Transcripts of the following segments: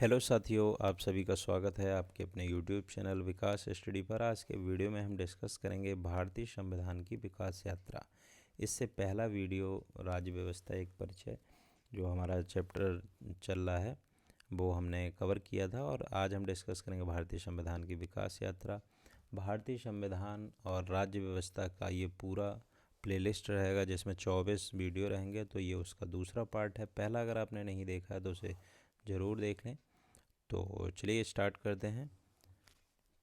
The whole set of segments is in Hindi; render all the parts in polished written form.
हेलो साथियों, आप सभी का स्वागत है आपके अपने यूट्यूब चैनल विकास स्टडी पर। आज के वीडियो में हम डिस्कस करेंगे भारतीय संविधान की विकास यात्रा। इससे पहला वीडियो राज्य व्यवस्था एक परिचय, जो हमारा चैप्टर चल रहा है, वो हमने कवर किया था। और आज हम डिस्कस करेंगे भारतीय संविधान की विकास यात्रा। भारतीय संविधान और राज्य व्यवस्था का ये पूरा प्लेलिस्ट रहेगा, जिसमें 24 वीडियो रहेंगे। तो ये उसका दूसरा पार्ट है। पहला अगर आपने नहीं देखा है तो उसे ज़रूर देख लें। तो चलिए स्टार्ट करते हैं।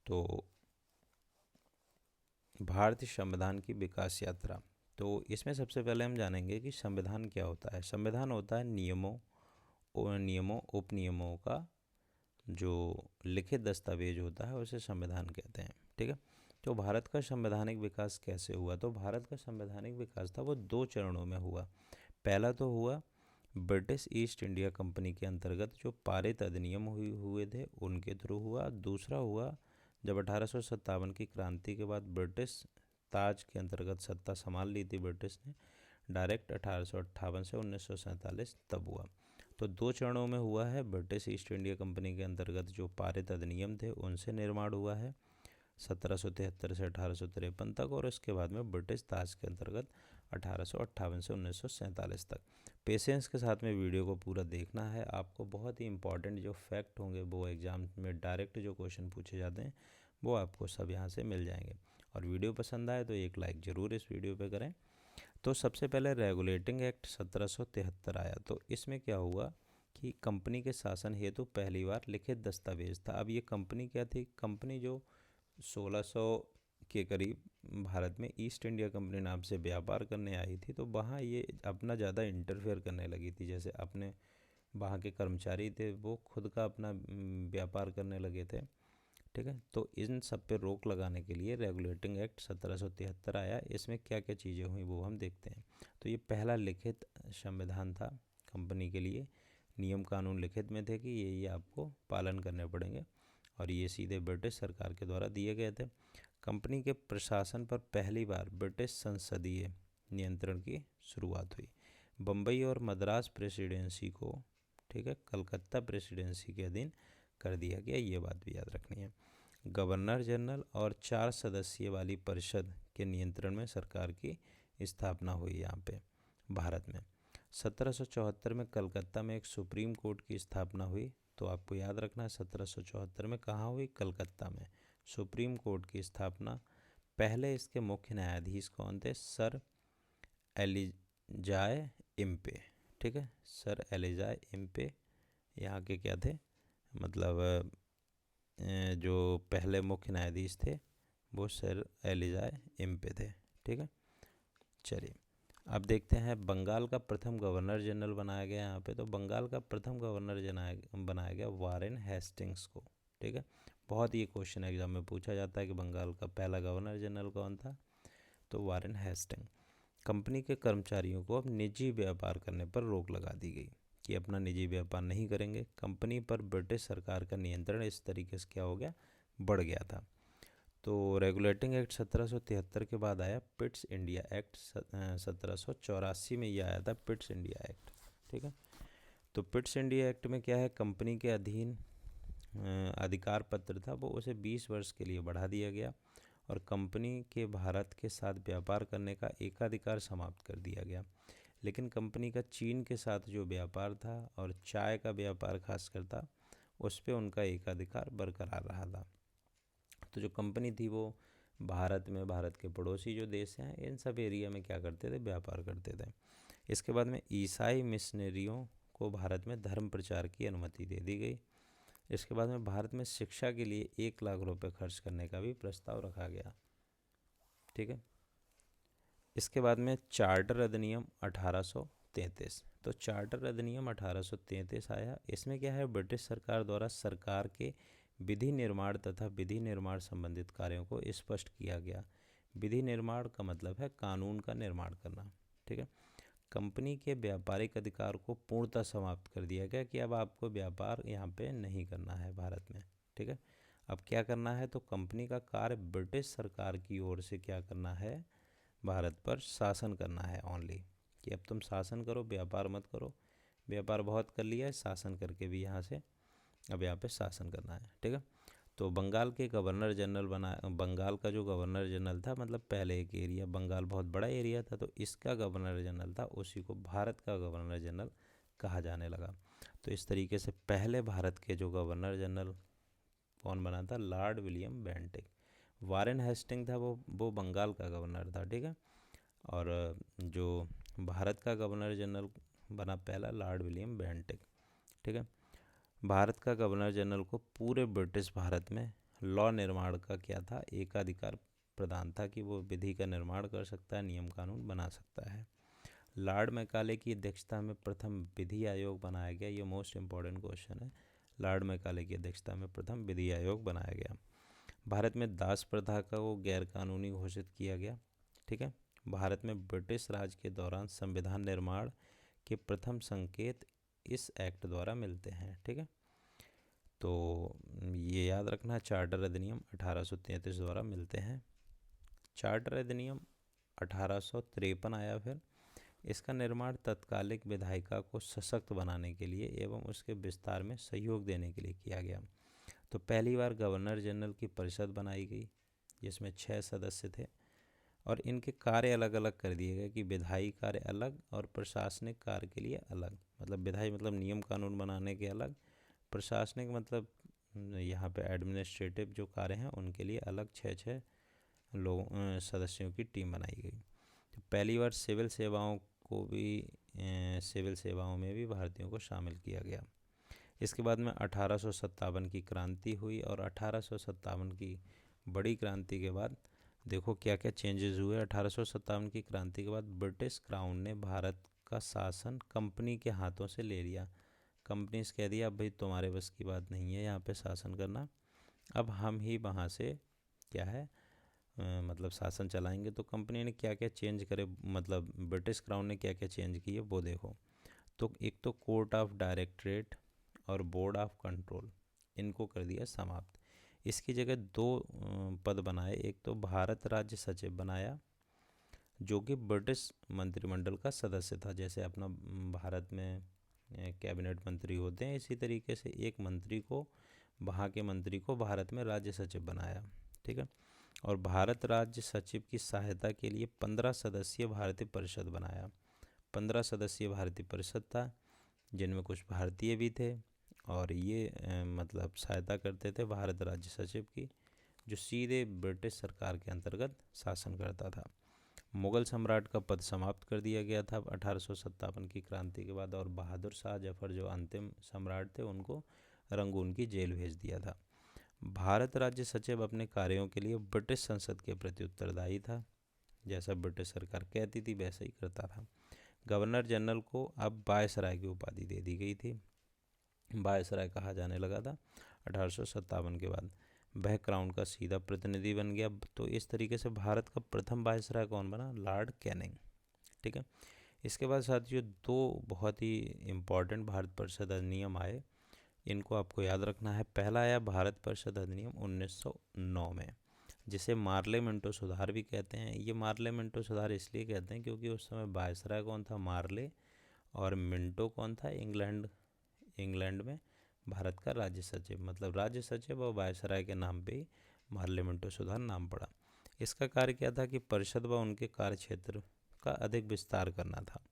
तो भारतीय संविधान की विकास यात्रा, तो इसमें सबसे पहले हम जानेंगे कि संविधान क्या होता है। संविधान होता है नियमों उपनियमों का जो लिखित दस्तावेज होता है, उसे संविधान कहते हैं। ठीक है। तो भारत का संवैधानिक विकास कैसे हुआ? तो भारत का संवैधानिक विकास था वो दो चरणों में हुआ। पहला तो हुआ ब्रिटिश ईस्ट इंडिया कंपनी के अंतर्गत जो पारित अधिनियम हुए थे, उनके थ्रू हुआ। दूसरा हुआ जब 1857 की क्रांति के बाद ब्रिटिश ताज के अंतर्गत सत्ता संभाल ली थी ब्रिटिश ने, डायरेक्ट 1858 से 1947 तब हुआ। तो दो चरणों में हुआ है। ब्रिटिश ईस्ट इंडिया कंपनी के अंतर्गत जो पारित अधिनियम थे, उनसे निर्माण हुआ है 1773 से 1853 तक, और उसके बाद में ब्रिटिश ताज के अंतर्गत 1858 से 1947 तक। पेशेंस के साथ में वीडियो को पूरा देखना है आपको। बहुत ही इंपॉर्टेंट जो फैक्ट होंगे वो एग्ज़ाम में डायरेक्ट जो क्वेश्चन पूछे जाते हैं वो आपको सब यहाँ से मिल जाएंगे। और वीडियो पसंद आए तो एक लाइक ज़रूर इस वीडियो पे करें। तो सबसे पहले रेगुलेटिंग एक्ट 1773 आया। तो इसमें क्या हुआ कि कंपनी के शासन हेतु पहली बार लिखित दस्तावेज था। अब ये कंपनी क्या थी? कंपनी जो 1600 के करीब भारत में ईस्ट इंडिया कंपनी नाम से व्यापार करने आई थी, तो वहाँ ये अपना ज़्यादा इंटरफेयर करने लगी थी। जैसे अपने वहाँ के कर्मचारी थे, वो खुद का अपना व्यापार करने लगे थे। ठीक है। तो इन सब पे रोक लगाने के लिए रेगुलेटिंग एक्ट 1773 आया। इसमें क्या क्या चीज़ें हुई वो हम देखते हैं। तो ये पहला लिखित संविधान था कंपनी के लिए। नियम कानून लिखित में थे कि ये आपको पालन करने पड़ेंगे, और ये सीधे ब्रिटिश सरकार के द्वारा दिए गए थे। कंपनी के प्रशासन पर पहली बार ब्रिटिश संसदीय नियंत्रण की शुरुआत हुई। बम्बई और मद्रास प्रेसिडेंसी को, ठीक है, कलकत्ता प्रेसिडेंसी के अधीन कर दिया गया। ये बात भी याद रखनी है। गवर्नर जनरल और 4 सदस्यीय वाली परिषद के नियंत्रण में सरकार की स्थापना हुई यहाँ पे भारत में। 1774 में कलकत्ता में एक सुप्रीम कोर्ट की स्थापना हुई। तो आपको याद रखना है 1774 में कहाँ हुई? कलकत्ता में सुप्रीम कोर्ट की स्थापना। पहले इसके मुख्य न्यायाधीश कौन थे? Sir Elijah Impey. ठीक है, सर एलिजाए इम्पे यहाँ के क्या थे, मतलब जो पहले मुख्य न्यायाधीश थे वो सर एलिजाए इम्पे थे। ठीक है। चलिए अब देखते हैं बंगाल का प्रथम गवर्नर जनरल बनाया गया यहाँ पे। तो बंगाल का प्रथम गवर्नर बनाया गया वारेन हेस्टिंग्स को। ठीक है। बहुत ये क्वेश्चन एग्जाम में पूछा जाता है कि बंगाल का पहला गवर्नर जनरल कौन था? तो वारेन हेस्टिंग। कंपनी के कर्मचारियों को अब निजी व्यापार करने पर रोक लगा दी गई कि अपना निजी व्यापार नहीं करेंगे। कंपनी पर ब्रिटिश सरकार का नियंत्रण इस तरीके से क्या हो गया? बढ़ गया था। तो रेगुलेटिंग एक्ट 1773 के बाद आया पिट्स इंडिया एक्ट। 1784 में ये आया था पिट्स इंडिया एक्ट। ठीक है। तो पिट्स इंडिया एक्ट में क्या है? कंपनी के अधीन अधिकार पत्र था वो उसे 20 वर्ष के लिए बढ़ा दिया गया, और कंपनी के भारत के साथ व्यापार करने का एकाधिकार समाप्त कर दिया गया। लेकिन कंपनी का चीन के साथ जो व्यापार था और चाय का व्यापार खासकर था, उस पर उनका एकाधिकार बरकरार रहा था। तो जो कंपनी थी वो भारत में, भारत के पड़ोसी जो देश हैं, इन सब एरिया में क्या करते थे? व्यापार करते थे। इसके बाद में ईसाई मिशनरियों को भारत में धर्म प्रचार की अनुमति दे दी गई। इसके बाद में भारत में शिक्षा के लिए 1 लाख रुपए खर्च करने का भी प्रस्ताव रखा गया। ठीक है। इसके बाद में चार्टर अधिनियम 1833। तो चार्टर अधिनियम 1833 आया। इसमें क्या है? ब्रिटिश सरकार द्वारा सरकार के विधि निर्माण तथा विधि निर्माण संबंधित कार्यों को स्पष्ट किया गया। विधि निर्माण का मतलब है कानून का निर्माण करना। ठीक है। कंपनी के व्यापारिक अधिकार को पूर्णतः समाप्त कर दिया गया कि अब आपको व्यापार यहाँ पे नहीं करना है भारत में। ठीक है। अब क्या करना है? तो कंपनी का कार्य ब्रिटिश सरकार की ओर से क्या करना है? भारत पर शासन करना है ओनली, कि अब तुम शासन करो, व्यापार मत करो। व्यापार बहुत कर लिया है, शासन करके भी यहाँ से अब यहाँ पे शासन करना है, ठीक है। तो बंगाल के गवर्नर जनरल बंगाल का जो गवर्नर जनरल था, मतलब पहले एक एरिया, बंगाल बहुत बड़ा एरिया था, तो इसका गवर्नर जनरल था, उसी को भारत का गवर्नर जनरल कहा जाने लगा। तो इस तरीके से पहले भारत के जो गवर्नर जनरल कौन बना था, Lord William Bentinck. Warren Hastings था, वो बंगाल का गवर्नर था, ठीक है। और जो भारत का गवर्नर जनरल बना पहला, लॉर्ड विलियम बेंटिक, ठीक है। भारत का गवर्नर जनरल को पूरे ब्रिटिश भारत में लॉ निर्माण का क्या था, एकाधिकार प्रदान था कि वो विधि का निर्माण कर सकता है, नियम कानून बना सकता है। लॉर्ड मैकाले की अध्यक्षता में प्रथम विधि आयोग बनाया गया, ये मोस्ट इम्पॉर्टेंट क्वेश्चन है। लॉर्ड मैकाले की अध्यक्षता में प्रथम विधि आयोग बनाया गया। भारत में दास प्रथा को गैर कानूनी घोषित किया गया, ठीक है। भारत में ब्रिटिश राज के दौरान संविधान निर्माण के प्रथम संकेत इस एक्ट द्वारा मिलते हैं, ठीक है। तो ये याद रखना, चार्टर अधिनियम 1833 द्वारा मिलते हैं। चार्टर अधिनियम 1853 आया फिर। इसका निर्माण तत्कालिक विधायिका को सशक्त बनाने के लिए एवं उसके विस्तार में सहयोग देने के लिए किया गया। तो पहली बार गवर्नर जनरल की परिषद बनाई गई, जिसमें 6 सदस्य थे, और इनके कार्य अलग अलग कर दिए गए कि विधायी कार्य अलग और प्रशासनिक कार्य के लिए अलग। मतलब विधायी मतलब नियम कानून बनाने के अलग, प्रशासनिक मतलब यहाँ पे एडमिनिस्ट्रेटिव जो कार्य हैं उनके लिए अलग 6 लोगों सदस्यों की टीम बनाई गई। तो पहली बार सिविल सेवाओं में भी भारतीयों को शामिल किया गया। इसके बाद में 1857 की क्रांति हुई, और 1857 की बड़ी क्रांति के बाद देखो क्या क्या चेंजेस हुए। 1857 की क्रांति के बाद ब्रिटिश क्राउन ने भारत का शासन कंपनी के हाथों से ले लिया। कंपनी से कह दिया, अब भाई तुम्हारे बस की बात नहीं है यहाँ पे शासन करना, अब हम ही वहाँ से क्या है मतलब शासन चलाएंगे। तो कंपनी ने क्या क्या चेंज करे, मतलब ब्रिटिश क्राउन ने क्या क्या चेंज किए वो देखो। तो एक तो कोर्ट ऑफ डायरेक्टरेट और बोर्ड ऑफ कंट्रोल, इनको कर दिया समाप्त। इसकी जगह 2 पद बनाए। एक तो भारत राज्य सचिव बनाया, जो कि ब्रिटिश मंत्रिमंडल का सदस्य था। जैसे अपना भारत में कैबिनेट मंत्री होते हैं, इसी तरीके से एक मंत्री को, वहाँ के मंत्री को भारत में राज्य सचिव बनाया, ठीक है। और भारत राज्य सचिव की सहायता के लिए 15 सदस्यीय भारतीय परिषद बनाया। 15 सदस्यीय भारतीय परिषद था, जिनमें कुछ भारतीय भी थे, और ये मतलब सहायता करते थे भारत राज्य सचिव की, जो सीधे ब्रिटिश सरकार के अंतर्गत शासन करता था। मुगल सम्राट का पद समाप्त कर दिया गया था 1857 की क्रांति के बाद, और बहादुर शाह जफर जो अंतिम सम्राट थे, उनको रंगून की जेल भेज दिया था। भारत राज्य सचिव अपने कार्यों के लिए ब्रिटिश संसद के प्रति उत्तरदायी था, जैसा ब्रिटिश सरकार कहती थी वैसा ही करता था। गवर्नर जनरल को अब वायसराय की उपाधि दे दी गई थी, वायसराय कहा जाने लगा था 1857 के बाद। वह क्राउन का सीधा प्रतिनिधि बन गया। तो इस तरीके से भारत का प्रथम वायसराय कौन बना, लॉर्ड कैनिंग, ठीक है। इसके बाद साथियों 2 बहुत ही इम्पॉर्टेंट भारत परिषद अधिनियम आए, इनको आपको याद रखना है। पहला आया भारत परिषद अधिनियम 1909 में, जिसे मार्ले मिंटो सुधार भी कहते हैं। ये मार्ले मिंटो सुधार इसलिए कहते हैं क्योंकि उस समय वायसराय कौन था, मार्ले, और मिंटो कौन था, इंग्लैंड में भारत का राज्य सचिव। मतलब राज्य सचिव और वायसराय के नाम पे ही मार्ले मिंटो सुधार नाम पड़ा। इसका कार्य क्या था कि परिषद व उनके कार्य क्षेत्र का अधिक विस्तार करना था।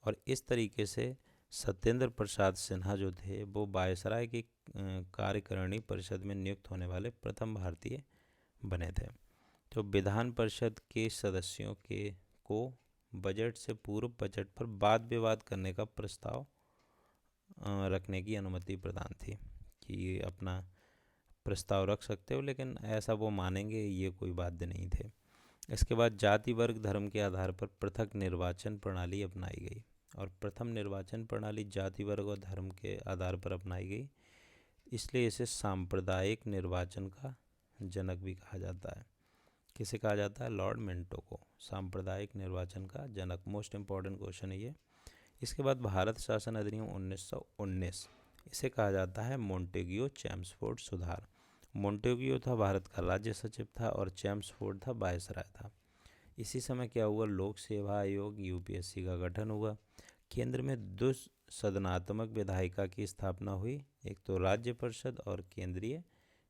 और इस तरीके से सत्येंद्र प्रसाद सिन्हा जो थे, वो वायसराय की कार्यकारिणी परिषद में नियुक्त होने वाले प्रथम भारतीय बने थे। तो विधान परिषद के सदस्यों के को बजट से पूर्व बजट पर वाद विवाद करने का प्रस्ताव रखने की अनुमति प्रदान थी, कि अपना प्रस्ताव रख सकते हो, लेकिन ऐसा वो मानेंगे ये कोई बाध्य नहीं थे। इसके बाद जाति वर्ग धर्म के आधार पर पृथक निर्वाचन प्रणाली अपनाई गई, और प्रथम निर्वाचन प्रणाली जाति वर्ग और धर्म के आधार पर अपनाई गई, इसलिए इसे सांप्रदायिक निर्वाचन का जनक भी कहा जाता है। किसे कहा जाता है, लॉर्ड मिंटो को सांप्रदायिक निर्वाचन का जनक। मोस्ट इम्पॉर्टेंट क्वेश्चन है ये। इसके बाद भारत शासन अधिनियम 1919, इसे कहा जाता है मोंटेग्यू चैम्सफोर्ड सुधार। मोंटेग्यू था भारत का राज्य सचिव था, और चैम्सफोर्ड था वायसराय था। इसी समय क्या हुआ, लोक सेवा आयोग यूपीएससी का गठन हुआ। केंद्र में सदनात्मक विधायिका की स्थापना हुई, एक तो राज्य परिषद और केंद्रीय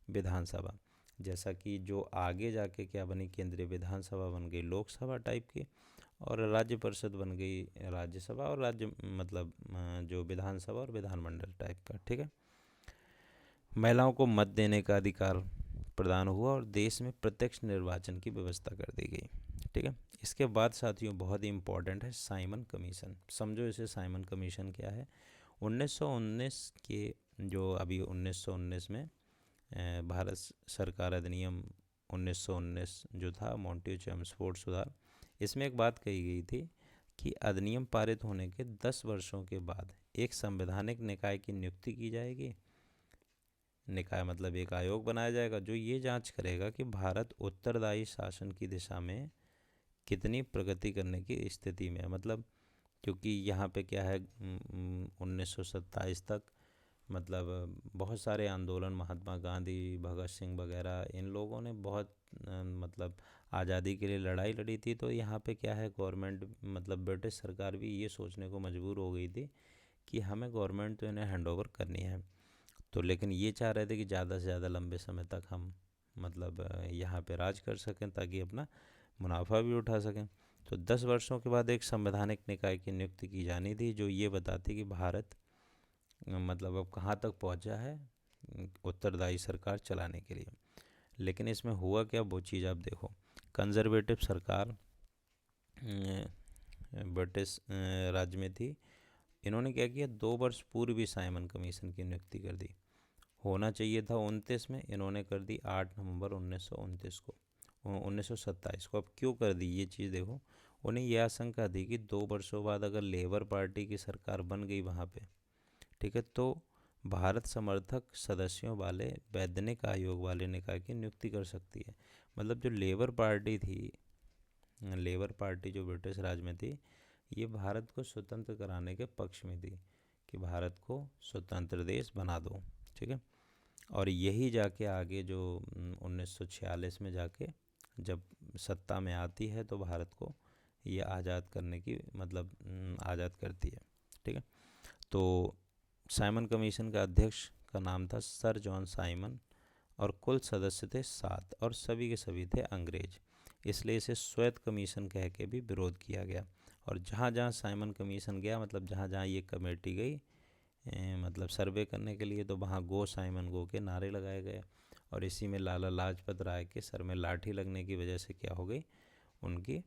विधानसभा। जैसा कि जो आगे जाके क्या बनी, केंद्रीय विधानसभा बन गई लोकसभा टाइप की, और राज्य परिषद बन गई राज्यसभा, और राज्य मतलब जो विधानसभा और विधानमंडल टाइप का। ठीक है। महिलाओं को मत देने का अधिकार प्रदान हुआ और देश में प्रत्यक्ष निर्वाचन की व्यवस्था कर दी गई। ठीक है। इसके बाद साथियों बहुत ही इम्पोर्टेंट है साइमन कमीशन। समझो इसे, साइमन कमीशन क्या है। 1919 के जो अभी 1919 में भारत सरकार अधिनियम 1919 जो था, मॉन्टेग्यू चेम्सफोर्ड सुधार, इसमें एक बात कही गई थी कि अधिनियम पारित होने के 10 वर्षों के बाद एक संवैधानिक निकाय की नियुक्ति की जाएगी। निकाय मतलब एक आयोग बनाया जाएगा जो ये जांच करेगा कि भारत उत्तरदायी शासन की दिशा में कितनी प्रगति करने की स्थिति में है। मतलब क्योंकि यहाँ पे क्या है, 1927 तक मतलब बहुत सारे आंदोलन, महात्मा गांधी, भगत सिंह वगैरह, इन लोगों ने बहुत मतलब आज़ादी के लिए लड़ाई लड़ी थी। तो यहाँ पे क्या है, गवर्नमेंट मतलब ब्रिटिश सरकार भी ये सोचने को मजबूर हो गई थी कि हमें गवर्नमेंट तो इन्हें हैंड ओवर करनी है। तो लेकिन ये चाह रहे थे कि ज़्यादा से ज़्यादा लंबे समय तक हम मतलब यहाँ पे राज कर सकें ताकि अपना मुनाफा भी उठा सकें। तो 10 वर्षों के बाद एक संवैधानिक निकाय की नियुक्ति की जानी थी जो ये बताती कि भारत मतलब अब कहाँ तक पहुँचा है उत्तरदायी सरकार चलाने के लिए। लेकिन इसमें हुआ क्या, वो चीज़ आप देखो। कंजर्वेटिव सरकार ब्रिटिश राज्य में थी। इन्होंने क्या किया, 2 वर्ष पूर्व ही साइमन कमीशन की नियुक्ति कर दी। होना चाहिए था 29 में, इन्होंने कर दी 8 नवंबर 1929 को, 1927 को। अब क्यों कर दी ये चीज़ देखो। उन्हें यह आशंका थी कि 2 वर्षों बाद अगर लेबर पार्टी की सरकार बन गई वहाँ पे, ठीक है, तो भारत समर्थक सदस्यों वाले वैधानिक आयोग वाले निकाय की नियुक्ति कर सकती है। मतलब जो लेबर पार्टी थी, लेबर पार्टी जो ब्रिटिश राज में थी, ये भारत को स्वतंत्र कराने के पक्ष में थी कि भारत को स्वतंत्र देश बना दो। ठीक है। और यही जाके आगे जो 1946 में जाके जब सत्ता में आती है तो भारत को ये आज़ाद करने की मतलब आज़ाद करती है। ठीक है। तो साइमन कमीशन का अध्यक्ष का नाम था सर जॉन साइमन और कुल सदस्य थे 7 और सभी के सभी थे अंग्रेज। इसलिए इसे श्वेत कमीशन कह के भी विरोध किया गया। और जहाँ जहाँ साइमन कमीशन गया, मतलब जहाँ जहाँ ये कमेटी गई मतलब सर्वे करने के लिए, तो वहाँ गो साइमन गो के नारे लगाए गए। और इसी में लाला लाजपत राय के सर में लाठी लगने की वजह से क्या हो गई, उनकी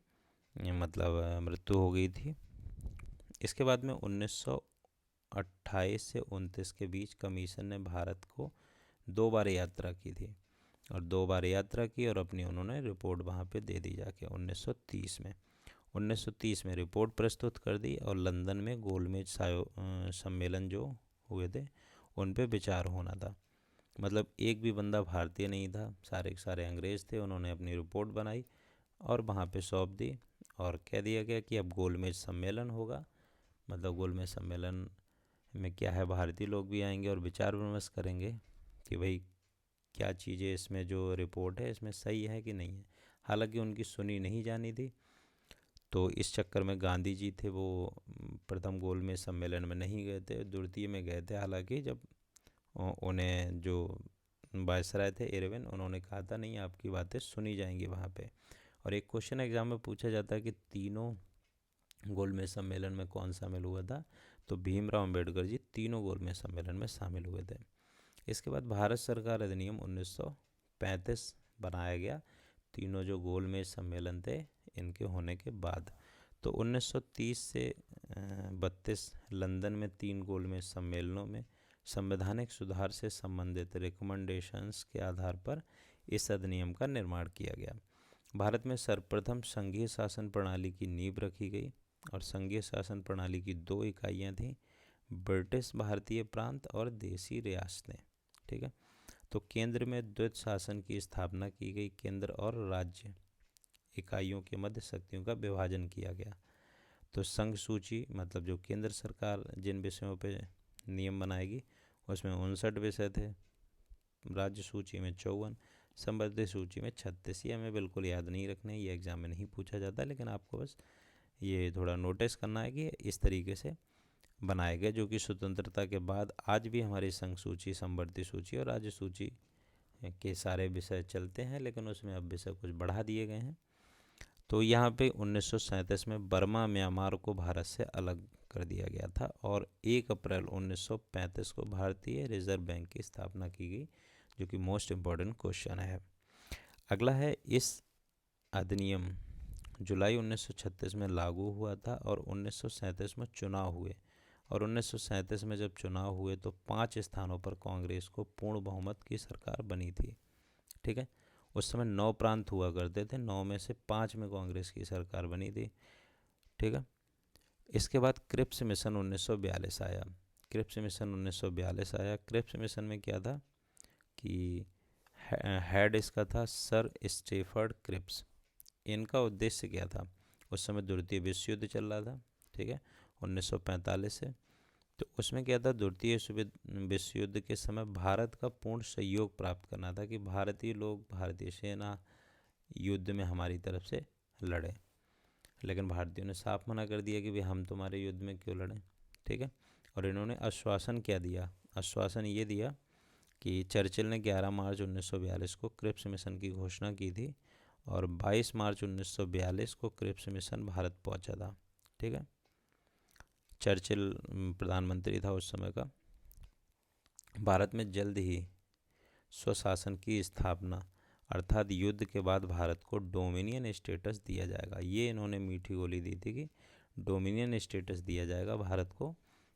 मतलब मृत्यु हो गई थी। इसके बाद में 1928 से 29 के बीच कमीशन ने भारत को 2 बार यात्रा की थी, और 2 बार यात्रा की और अपनी उन्होंने रिपोर्ट वहाँ पे दे दी जाके 1930 में। 1930 में रिपोर्ट प्रस्तुत कर दी और लंदन में गोलमेज सम्मेलन जो हुए थे उन पे विचार होना था। मतलब एक भी बंदा भारतीय नहीं था, सारे के सारे अंग्रेज़ थे। उन्होंने अपनी रिपोर्ट बनाई और वहाँ पे सौंप दी और कह दिया गया कि अब गोलमेज सम्मेलन होगा। मतलब गोलमेज सम्मेलन में क्या है, भारतीय लोग भी आएंगे और विचार विमर्श करेंगे कि भाई क्या चीज़ें इसमें जो रिपोर्ट है इसमें सही है कि नहीं है। हालांकि उनकी सुनी नहीं जानी थी। तो इस चक्कर में गांधी जी थे वो प्रथम गोलमेज सम्मेलन में नहीं गए थे, द्वितीय में गए थे। हालांकि जब उन्हें जो वायसराय थे इरविन, उन्होंने कहा था नहीं आपकी बातें सुनी जाएंगी वहाँ पे। और एक क्वेश्चन एग्जाम में पूछा जाता है कि तीनों गोलमेज सम्मेलन में कौन शामिल हुआ था, तो भीमराव अंबेडकर जी तीनों गोलमेज सम्मेलन में शामिल हुए थे। इसके बाद भारत सरकार अधिनियम 1935 बनाया गया, तीनों जो गोलमेज सम्मेलन थे इनके होने के बाद। तो 1930 से 32 लंदन में 3 गोलमेज सम्मेलनों में संवैधानिक सुधार से संबंधित रिकमेंडेशंस के आधार पर इस अधिनियम का निर्माण किया गया। भारत में सर्वप्रथम संघीय शासन प्रणाली की नींव रखी गई और संघीय शासन प्रणाली की 2 इकाइयाँ थीं, ब्रिटिश भारतीय प्रांत और देसी रियासतें। ठीक है। तो केंद्र में द्वैत शासन की स्थापना की गई, केंद्र और राज्य इकाइयों के मध्य शक्तियों का विभाजन किया गया। तो संघ सूची मतलब जो केंद्र सरकार जिन विषयों पे नियम बनाएगी उसमें 59 विषय थे, राज्य सूची में 54, संबंधित सूची में 36। ये हमें बिल्कुल याद नहीं रखने, ये एग्जाम में नहीं पूछा जाता, लेकिन आपको बस ये थोड़ा नोटिस करना है कि इस तरीके से बनाए गए, जो कि स्वतंत्रता के बाद आज भी हमारी संघ सूची, समवर्ती सूची और राज्य सूची के सारे विषय चलते हैं, लेकिन उसमें अब विषय कुछ बढ़ा दिए गए हैं। तो यहाँ पे 1937 में बर्मा म्यांमार को भारत से अलग कर दिया गया था और 1 अप्रैल 1935 को भारतीय रिजर्व बैंक की स्थापना की गई, जो कि मोस्ट इम्पॉर्टेंट क्वेश्चन है। अगला है, इस अधिनियम जुलाई 1936 में लागू हुआ था और 1937 में चुनाव हुए, और 1937 में जब चुनाव हुए तो 5 स्थानों पर कांग्रेस को पूर्ण बहुमत की सरकार बनी थी। ठीक है, उस समय 9 प्रांत हुआ करते थे, 9 में से 5 में कांग्रेस की सरकार बनी थी। ठीक है, इसके बाद क्रिप्स मिशन 1942 आया। क्रिप्स मिशन 1942 आया। क्रिप्स मिशन में क्या था कि हेड इसका था सर स्टेफर्ड क्रिप्स। इनका उद्देश्य क्या था, उस समय द्वितीय विश्व युद्ध चल रहा था, ठीक है, 1945 से। तो उसमें क्या था, द्वितीय विश्व युद्ध के समय भारत का पूर्ण सहयोग प्राप्त करना था कि भारतीय लोग, भारतीय सेना युद्ध में हमारी तरफ से लड़े। लेकिन भारतीयों ने साफ मना कर दिया कि भाई हम तुम्हारे युद्ध में क्यों लड़ें। ठीक है, और इन्होंने आश्वासन क्या दिया, आश्वासन ये दिया कि चर्चिल ने 11 मार्च 1942 को क्रिप्स मिशन की घोषणा की थी और 22 मार्च 1942 को क्रिप्स मिशन भारत पहुंचा था। ठीक है, चर्चिल प्रधानमंत्री था उस समय का। भारत में जल्द ही स्वशासन की स्थापना, अर्थात युद्ध के बाद भारत को डोमिनियन स्टेटस दिया जाएगा। ये इन्होंने मीठी गोली दी थी कि डोमिनियन स्टेटस दिया जाएगा भारत को,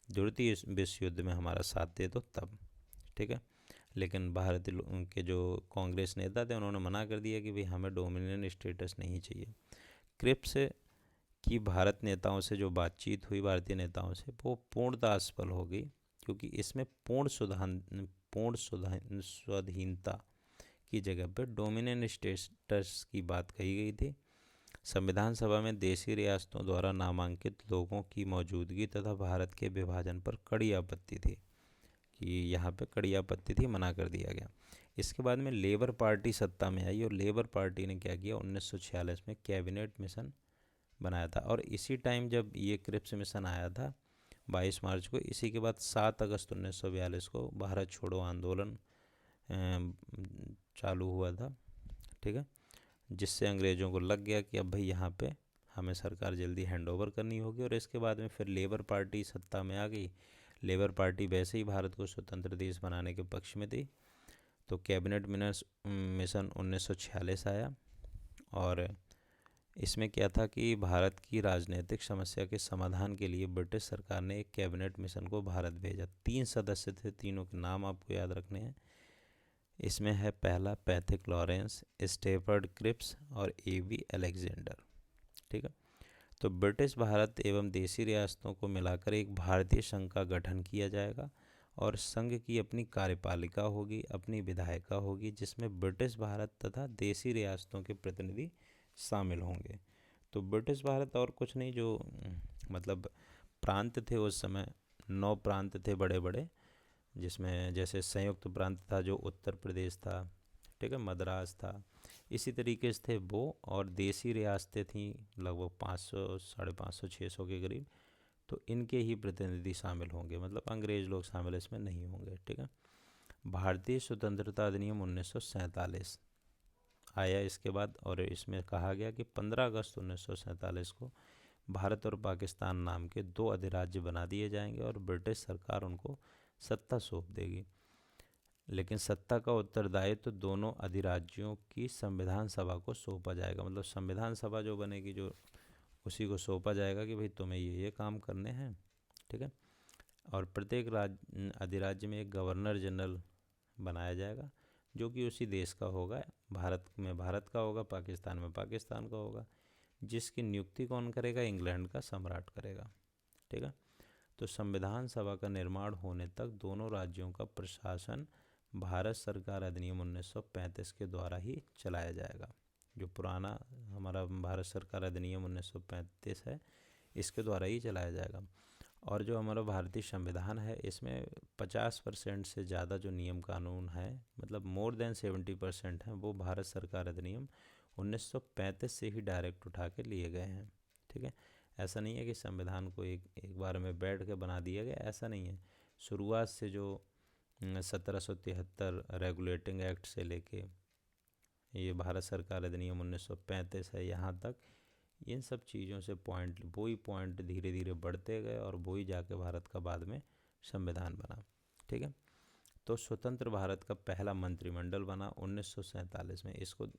द्वितीय विश्व युद्ध में हमारा साथ दे तो तब। ठीक है, लेकिन भारत के जो कांग्रेस नेता थे उन्होंने मना कर दिया कि भाई हमें डोमिनियन स्टेटस नहीं चाहिए। क्रिप्स की भारत नेताओं से जो बातचीत हुई, भारतीय नेताओं से, वो पूर्णतः असफल हो गई, क्योंकि इसमें पूर्ण स्वाधीनता की जगह पर डोमिनियन स्टेटस की बात कही गई थी। संविधान सभा में देशी रियासतों द्वारा नामांकित लोगों की मौजूदगी तथा भारत के विभाजन पर कड़ी आपत्ति थी, कि यहाँ पे कड़ी आपत्ति थी, मना कर दिया गया। इसके बाद में लेबर पार्टी सत्ता में आई और लेबर पार्टी ने क्या किया, 1946 में कैबिनेट मिशन बनाया था। और इसी टाइम जब ये क्रिप्स मिशन आया था 22 मार्च को, इसी के बाद 7 अगस्त 1942 को भारत छोड़ो आंदोलन चालू हुआ था। ठीक है, जिससे अंग्रेज़ों को लग गया कि अब भाई यहाँ पे हमें सरकार जल्दी हैंड ओवर करनी होगी। और इसके बाद में फिर लेबर पार्टी सत्ता में आ गई। लेबर पार्टी वैसे ही भारत को स्वतंत्र देश बनाने के पक्ष में थी। तो कैबिनेट मिशन 1946 आया और इसमें क्या था कि भारत की राजनीतिक समस्या के समाधान के लिए ब्रिटिश सरकार ने एक कैबिनेट मिशन को भारत भेजा। 3 सदस्य थे, तीनों के नाम आपको याद रखने हैं। इसमें है पहला पैथिक लॉरेंस, स्टेफर्ड क्रिप्स और A.V. अलेक्जेंडर। ठीक है, तो ब्रिटिश भारत एवं देशी रियासतों को मिलाकर एक भारतीय संघ का गठन किया जाएगा और संघ की अपनी कार्यपालिका होगी, अपनी विधायिका होगी, जिसमें ब्रिटिश भारत तथा देशी रियासतों के प्रतिनिधि शामिल होंगे। तो ब्रिटिश भारत और कुछ नहीं, जो मतलब प्रांत थे उस समय, 9 प्रांत थे बड़े बड़े, जिसमें जैसे संयुक्त प्रांत था जो उत्तर प्रदेश था, ठीक है, मद्रास था, इसी तरीके से थे वो। और देशी रियासतें थीं लगभग 500, 550, 600 के करीब। तो इनके ही प्रतिनिधि शामिल होंगे, मतलब अंग्रेज लोग शामिल इसमें नहीं होंगे। ठीक है, भारतीय स्वतंत्रता अधिनियम 1947 आया इसके बाद, और इसमें कहा गया कि 15 अगस्त 1947 को भारत और पाकिस्तान नाम के 2 अधिराज्य बना दिए जाएंगे और ब्रिटिश सरकार उनको सत्ता सौंप देगी। लेकिन सत्ता का उत्तरदायित्व तो दोनों अधिराज्यों की संविधान सभा को सौंपा जाएगा। मतलब संविधान सभा जो बनेगी, जो उसी को सौंपा जाएगा कि भाई तुम्हें ये काम करने हैं। ठीक है, और प्रत्येक अधिराज्य में एक गवर्नर जनरल बनाया जाएगा, जो कि उसी देश का होगा। भारत में भारत का होगा, पाकिस्तान में पाकिस्तान का होगा, जिसकी नियुक्ति कौन करेगा, इंग्लैंड का सम्राट करेगा। ठीक है, तो संविधान सभा का निर्माण होने तक दोनों राज्यों का प्रशासन भारत सरकार अधिनियम 1935 के द्वारा ही चलाया जाएगा। जो पुराना हमारा भारत सरकार अधिनियम 1935 है, इसके द्वारा ही चलाया जाएगा। और जो हमारा भारतीय संविधान है, इसमें 50% से ज़्यादा जो नियम कानून है, मतलब मोर देन 70% हैं, वो भारत सरकार अधिनियम 1935 से ही डायरेक्ट उठा के लिए गए हैं। ठीक है, ऐसा नहीं है कि संविधान को एक एक बार में बैठ के बना दिया गया, ऐसा नहीं है। शुरुआत से जो 1773 रेगुलेटिंग एक्ट से लेके ये भारत सरकार अधिनियम 1935 है यहाँ तक, इन सब चीज़ों से पॉइंट धीरे धीरे बढ़ते गए और वही जाके भारत का बाद में संविधान बना। ठीक है, तो स्वतंत्र भारत का पहला मंत्रिमंडल बना 1947 में।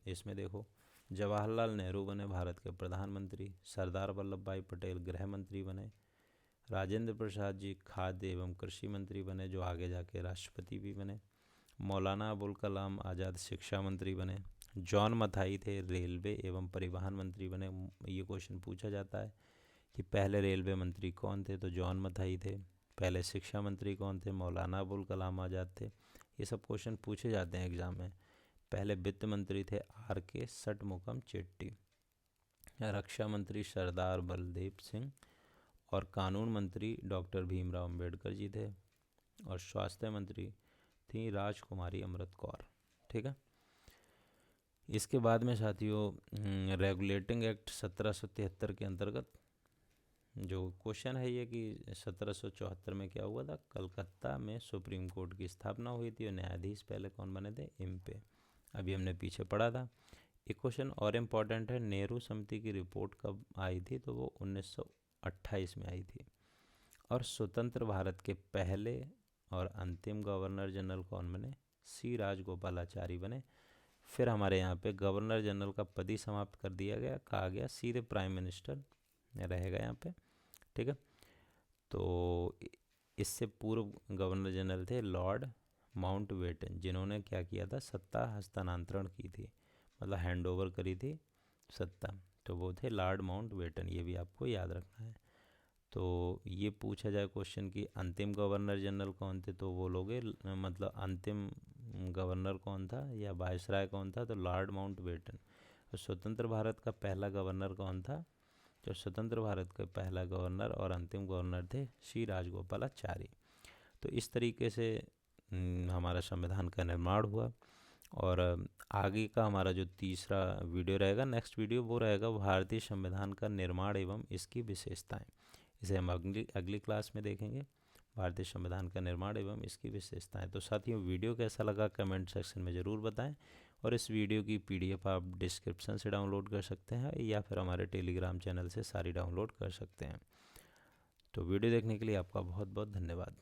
इसमें देखो, जवाहरलाल नेहरू बने भारत के प्रधानमंत्री, सरदार वल्लभ भाई पटेल गृह मंत्री बने, राजेंद्र प्रसाद जी खाद्य एवं कृषि मंत्री बने जो आगे जाके राष्ट्रपति भी बने, मौलाना अबुल कलाम आज़ाद शिक्षा मंत्री बने, जॉन मथाई थे रेलवे एवं परिवहन मंत्री बने। ये क्वेश्चन पूछा जाता है कि पहले रेलवे मंत्री कौन थे, तो जॉन मथाई थे। पहले शिक्षा मंत्री कौन थे, मौलाना अबुल कलाम आज़ाद थे। ये सब क्वेश्चन पूछे जाते हैं एग्जाम में। पहले वित्त मंत्री थे RK षटमुखम चेट्टी, रक्षा मंत्री सरदार बलदेव सिंह, और कानून मंत्री डॉक्टर भीमराव अंबेडकर जी थे, और स्वास्थ्य मंत्री थी राजकुमारी अमृत कौर। ठीक है, इसके बाद में साथियों रेगुलेटिंग एक्ट 1773 के अंतर्गत जो क्वेश्चन है ये कि 1774 में क्या हुआ था, कलकत्ता में सुप्रीम कोर्ट की स्थापना हुई थी और न्यायाधीश पहले कौन बने थे, इम्पे। अभी हमने पीछे पढ़ा था। एक क्वेश्चन और इम्पॉर्टेंट है, नेहरू समिति की रिपोर्ट कब आई थी, तो वो 1928 में आई थी। और स्वतंत्र भारत के पहले और अंतिम गवर्नर जनरल कौन बने, C राजगोपालाचारी बने। फिर हमारे यहाँ पे गवर्नर जनरल का पद ही समाप्त कर दिया गया, कहा गया सीधे प्राइम मिनिस्टर रहेगा यहाँ पे। ठीक है, तो इससे पूर्व गवर्नर जनरल थे लॉर्ड माउंटबेटन, जिन्होंने क्या किया था, सत्ता हस्तांतरण की थी, मतलब हैंड ओवर करी थी सत्ता, तो वो थे लॉर्ड माउंटबेटन। ये भी आपको याद रखना है। तो ये पूछा जाए क्वेश्चन कि अंतिम गवर्नर जनरल कौन थे, तो वो लोग मतलब अंतिम गवर्नर कौन था या वायसराय कौन था, तो लॉर्ड माउंटबेटन। और स्वतंत्र भारत का पहला गवर्नर कौन था, जो स्वतंत्र भारत का पहला गवर्नर और अंतिम गवर्नर थे C राजगोपालाचारी। तो इस तरीके से हमारा संविधान का निर्माण हुआ। और आगे का हमारा जो तीसरा वीडियो रहेगा, नेक्स्ट वीडियो, वो रहेगा भारतीय संविधान का निर्माण एवं इसकी विशेषताएं। इसे हम अगली क्लास में देखेंगे, भारतीय संविधान का निर्माण एवं इसकी विशेषताएं। तो साथियों, वीडियो कैसा लगा कमेंट सेक्शन में ज़रूर बताएं, और इस वीडियो की PDF आप डिस्क्रिप्शन से डाउनलोड कर सकते हैं या फिर हमारे टेलीग्राम चैनल से सारी डाउनलोड कर सकते हैं। तो वीडियो देखने के लिए आपका बहुत बहुत धन्यवाद।